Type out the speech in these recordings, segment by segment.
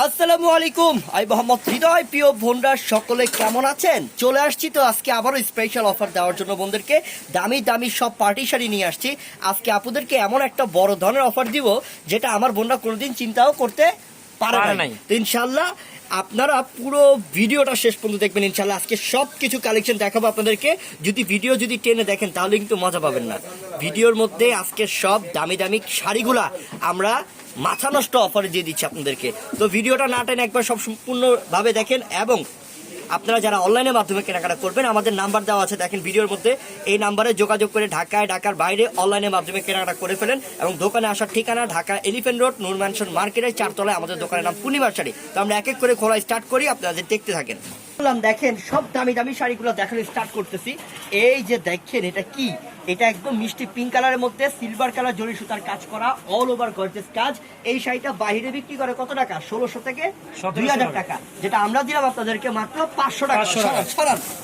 আসসালামু আলাইকুম, আমি মোহাম্মদ হৃদয়। প্রিয় বোনরা সকলে কেমন আছেন? চলে আসছি তো আজকে আবারও স্পেশাল অফার দেওয়ার জন্য বন্ধুদেরকে দামি দামি সব পার্টি শাড়ি নিয়ে আসছি। আজকে আপুদেরকে এমন একটা বড় ধরনের অফার দিব যেটা আমার বোনরা কোনোদিন চিন্তাও করতে পারে নাই। তো ইনশাল্লাহ আপনারা পুরো ভিডিওটা শেষ পর্যন্ত দেখবেন। ইনশাল্লাহ আজকে সব কিছু কালেকশন দেখাবো আপনাদেরকে। ভিডিও যদি টেনে দেখেন তাহলে কিন্তু মজা পাবেন না। ভিডিওর মধ্যে আজকে সব দামি দামি শাড়িগুলা আমরা মাথা নষ্ট অফারে দিয়ে দিচ্ছি আপনাদেরকে। তো ভিডিওটা না টেনে একবার সব সম্পূর্ণভাবে দেখেন, এবং আপনারা যারা অনলাইনের মাধ্যমে কেনাকাটা করবেন আমাদের নাম্বার দেওয়া আছে দেখেন ভিডিওর মধ্যে। এই নাম্বারে যোগাযোগ করে ঢাকার বাইরে অনলাইনের মাধ্যমে কেনাকাটা করে ফেলেন। এবং দোকানে আসার ঠিকানা ঢাকা এলিফ্যান্ট রোড নূর ম্যানশন মার্কেটের 4 তলায় আমাদের দোকানের নাম পূর্ণিমার শাড়ি। তো আমরা এক এক করে খোলা স্টার্ট করি, আপনারা দেখতে থাকেন। দেখেন সব দামি দামি শাড়িগুলো দেখানো স্টার্ট করতেছি। এই যে দেখেন এটা কি, এটা একদম মিষ্টি পিঙ্ক কালারের মধ্যে সিলভার কালার জরি সুতার কাজ করা, অল ওভার গর্জিয়াস কাজ। এই শাড়িটা বাইরে বিক্রি করে কত টাকা? 1600 থেকে 2000 টাকা, যেটা আমরা দিলাম আপনাদেরকে মাত্র 500 টাকা।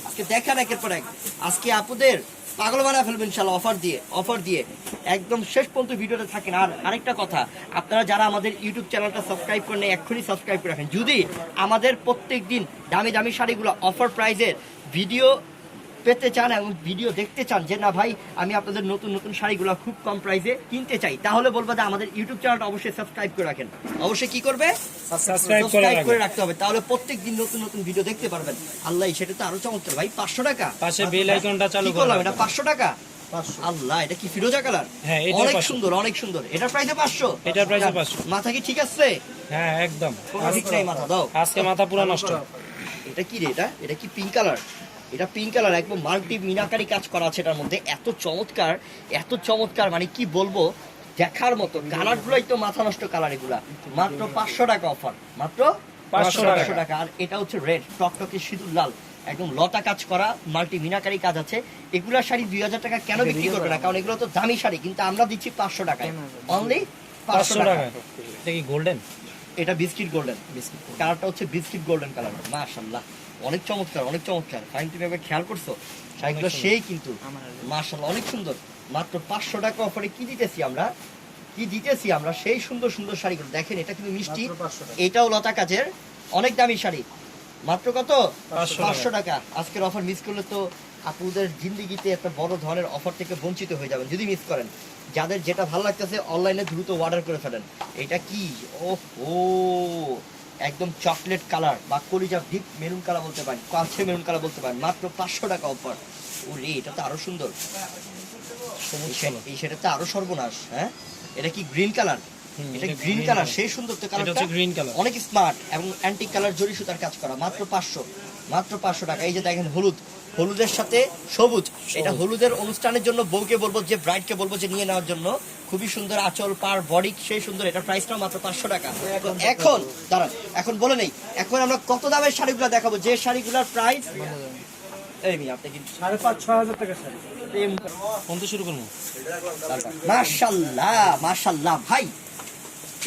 আজকে দেখান একের পর এক। আজকে আপুদের পাগল বানা ফেলবেন ইনশাআল্লাহ অফার দিয়ে একদম শেষ পর্যন্ত ভিডিওতে থাকেন। আর আরেকটা কথা, আপনারা যারা আমাদের ইউটিউব চ্যানেলটা সাবস্ক্রাইব করেন এক্ষুনি সাবস্ক্রাইব করে রাখেন। যদি আমাদের প্রত্যেক দিন দামি দামি শাড়িগুলো অফার প্রাইজের ভিডিও পেতে চান এবং ভিডিও দেখতে চান যে না ভাই আমি আপনাদের নতুন নতুন শাড়িগুলো খুব কম প্রাইসে কিনতে চাই, তাহলে বলবো যে আমাদের ইউটিউব চ্যানেলটা অবশ্যই সাবস্ক্রাইব করে রাখেন। অবশ্যই কি করবে? সাবস্ক্রাইব করে রাখতে হবে, তাহলে প্রত্যেক দিন নতুন নতুন ভিডিও দেখতে পারবেন। আল্লাহ, সেটা তো আরো চমৎকার ভাই। 500 টাকা, পাশে বেল আইকনটা চালু করলাম, এটা 500 টাকা। আল্লাহ, এটা কি ফিরোজা কালার? হ্যাঁ, অনেক সুন্দর অনেক সুন্দর। এটার প্রাইসে 500। এটার প্রাইসে 500। মাথা কি ঠিক আছে? হ্যাঁ একদম ঠিক নাই মাথা দাও। আজকে মাথা পুরো নষ্ট। এটা কি রে? এটা কি পিঙ্ক কালার? এটা পিঙ্ক কালার, একদম মাল্টি মিনাকারি কাজ করা আছে এটার মধ্যে। এত চমৎকার মানে কি বলবো, দেখার মতো। কালার গুলাই তো মাথা নষ্ট কালার। এগুলা মাত্র 500 টাকা অফার, মাত্র 500 টাকা। আর এটা হচ্ছে রেড টকটকে সিঁদুর লাল, একদম লতা কাজ করা, মাল্টি মিনাকারি কাজ আছে। এগুলা শাড়ি 2000 টাকা কেন বিক্রি করবে না? কারণ এগুলো তো দামি শাড়ি, কিন্তু আমরা দিচ্ছি 500 টাকায়, অনলি 500 টাকা। এটা কি গোল্ডেন? এটা বিস্কিট গোল্ডেন, কালারটা হচ্ছে বিস্কিট গোল্ডেন কালার। মাশাআল্লাহ, অনেক চমৎকার অনেক চমৎকার। ফাইন, তুমি এবার খেয়াল করছো শাড়িগুলো সেই কিন্তু মাশাআল্লাহ অনেক সুন্দর। মাত্র 500 টাকা অফারে কি দিতেছি আমরা সেই সুন্দর সুন্দর শাড়িগুলো দেখেন। এটা কিন্তু মিষ্টি, এটাও লতা কাজের অনেক দামি শাড়ি। মাত্র কত? 500 টাকা। আজকের অফার মিস করলে তো আপুদের জিন্দিগিতে একটা বড় ধরনের অফার থেকে বঞ্চিত হয়ে যাবেন যদি মিস করেন। যাদের যেটা ভালো লাগতেছে অনলাইনে দ্রুত অর্ডার করে ফেলেন। এটা কি? ও একদম চকলেট কালার বা কলিজা ডিপ মেরুন কালার বলতে পারেন, কালচে মেরুন কালার বলতে পারেন। মাত্র 500 টাকা অফার। ওরে, এটা তো আরো সুন্দর। এই সেটা তো আরো সর্বনাশ। হ্যাঁ, এটা কি গ্রিন কালার? এটা গ্রিন কালার, সেই সুন্দর তো কালারটা, অনেক স্মার্ট এবং অ্যান্টিক কালার জরি সুতার কাজ করা। মাত্র 500 টাকা। এই যে দেখেন হলুদের সাথে সবুজ। এটা হলুদের অনুষ্ঠানের জন্য বউকে বলবো, যে ব্রাইডকে বলবো যে নিয়ে নেওয়ার জন্য। খুবই সুন্দর আঁচল, পার, বডি সেই সুন্দর। এটা প্রাইসটাও মাত্র 500 টাকা। এখন দাঁড়ান, এখন বলে নেই, এখন আমরা কত দামের শাড়িগুলো দেখাবো, যে শাড়িগুলোর প্রাইস আপনি কি 5,500-6,000 টাকা শাড়ি কোনটা শুরু করবো? মাশাআল্লাহ ভাই,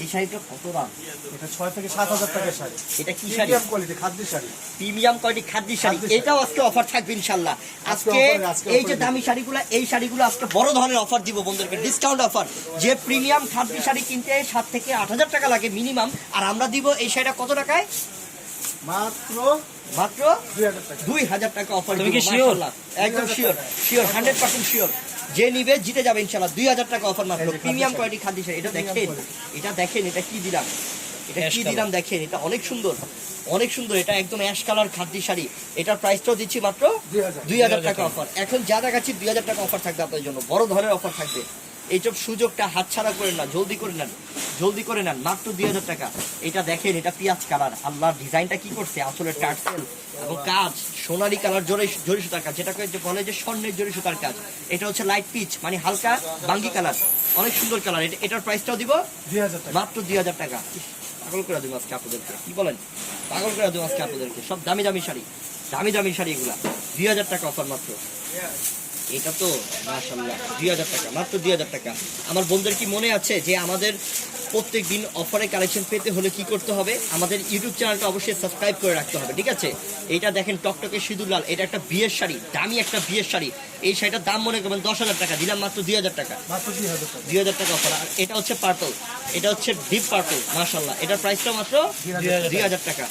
এই শাড়িটা কত দাম? এটা 6 থেকে 7,000 টাকা শাড়ি। এটা কি শাড়ি? প্রিমিয়াম কোয়ালিটি খাদ্য শাড়ি। প্রিমিয়াম কোয়ালিটি খাদ্য শাড়ি। এটাও আজকে অফার থাকবে ইনশাআল্লাহ। আজকে এই যে দামি শাড়িগুলো, এই শাড়িগুলো আজকে বড় ধরনের অফার দিব বন্ধুদেরকে, ডিসকাউন্ট অফার। যে প্রিমিয়াম খাদ্য শাড়ি কিনতে 7 থেকে 8,000 টাকা লাগে মিনিমাম, আর আমরা দিব এই শাড়িটা কত টাকায়? মাত্র 2000 টাকা অফার। মাশাআল্লাহ, একদম শিওর 100% শিওর। যে নিবে জিতে যাবে ইনশাআল্লাহ। 2000 টাকা অফার মাত্র, প্রিমিয়াম কোয়ালিটি খাদ্য শাড়ি। এটা দেখেন এটা কি দিলাম দেখেন। এটা অনেক সুন্দর। এটা একদম অ্যাশ কালার খাদ্য শাড়ি। এটার প্রাইসটাও দিচ্ছি মাত্র 2000 টাকা অফার। এখন যা দেখাচ্ছি 2000 টাকা অফার থাকবে আপনাদের জন্য, বড় ধরনের অফার থাকবে। এইসব সুযোগটা হাতছাড়া করেন না, জলদি করে নেন। মাত্র 2000 টাকা। এটা দেখেন, এটা পেঁয়াজ কালার। আল্লাহ, ডিজাইনটা কি করছে, আসলে টার্সেল এবং কাজ সোনালী কালার জরি সুতার কাজ, যেটাকে বলে যে স্বর্ণের জরি সুতার কাজ। এটা হচ্ছে লাইট পিচ মানে হালকা বাঙ্গি কালার, অনেক সুন্দর কালার। এটার প্রাইসটাও দিব 2000 টাকা, মাত্র 2000 টাকা। পাগল করে দেবো আজকে আপনাদেরকে, কি বলেন? পাগল করে দেবো আজকে আপনাদেরকে। সব দামি দামি শাড়ি এগুলা 2000 টাকা অফার মাত্র। এটা তো মাশাআল্লাহ 2000 টাকা, মাত্র 2000 টাকা। আমার বন্ধুদের কি মনে আছে যে আমাদের প্রত্যেক দিন অফারে কালেকশন পেতে হলে কি করতে হবে, আমাদের ইউটিউব চ্যানেলটা অবশ্যই সাবস্ক্রাইব করে রাখতে হবে, ঠিক আছে? এইটা দেখেন টকটকে সিঁদুর লাল, এটা একটা বিয়ের শাড়ি, দামি একটা বিয়ের শাড়ি। এই শাড়িটার দাম মনে করবেন 10,000 টাকা, দিলাম মাত্র 2,000 টাকা, 2,000 টাকা অফার। আর এটা হচ্ছে পার্পল, এটা হচ্ছে ডিপ পার্পল, মাশাআল্লাহ, এটার প্রাইসটা মাত্র 2,000 টাকা।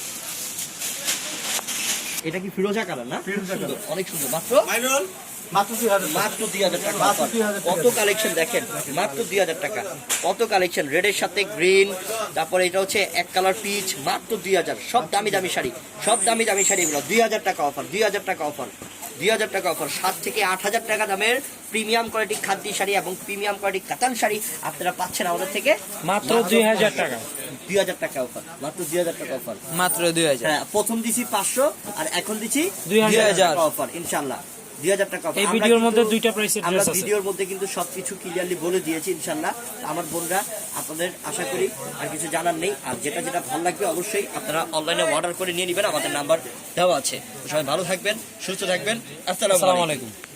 এটা কি ফিরোজা কালার না? সুন্দর, অনেক সুন্দর, মাত্র 2,000 টাকা offer। কত কালেকশন দেখেন, মাত্র 2,000 টাকা, কত কালেকশন, রেডের সাথে গ্রিন, তারপরে এটা হচ্ছে এক কালার পিচ, মাত্র 2,000। সব দামি দামি শাড়ি, সব দামি দামি শাড়ি এগুলো 2,000 টাকা অফার, 2,000 টাকা অফার, 2,000 টাকা অফার। 7 থেকে 8,000 টাকা দামের প্রিমিয়াম কোয়ালিটি খাদ্য শাড়ি এবং প্রিমিয়াম কোয়ালিটি কাতান শাড়ি আপনারা পাচ্ছেন আমাদের থেকে মাত্র 2,000 টাকা। 2,000 টাকা অফার, মাত্র 2,000 টাকা অফার। মাত্র 2,000। হ্যাঁ, প্রথম দিছি 500 আর এখন দিছি 2,000 টাকা অফার, ইনশাআল্লাহ 2,000 টাকা offer। এই আমরা ভিডিওর মধ্যে কিন্তু- দুইটা প্রাইসের আমরা ড্রেস আছে। ভিডিওর মধ্যে কিন্তু সবকিছু ক্লিয়ারলি বলে দিয়েছি ইনশাআল্লাহ। আমার বোনরা আপনাদের আশা করি আর কিছু জানার নেই। আর যেটা যেটা ভালো লাগবে অবশ্যই আপনারা অনলাইনে অর্ডার করে নিয়ে নেবেন, আমাদের নাম্বার দেওয়া আছে। তো সবাই ভালো থাকবেন, সুস্থ থাকবেন, আসসালামু আসসালামু আলাইকুম। আলাইকুম।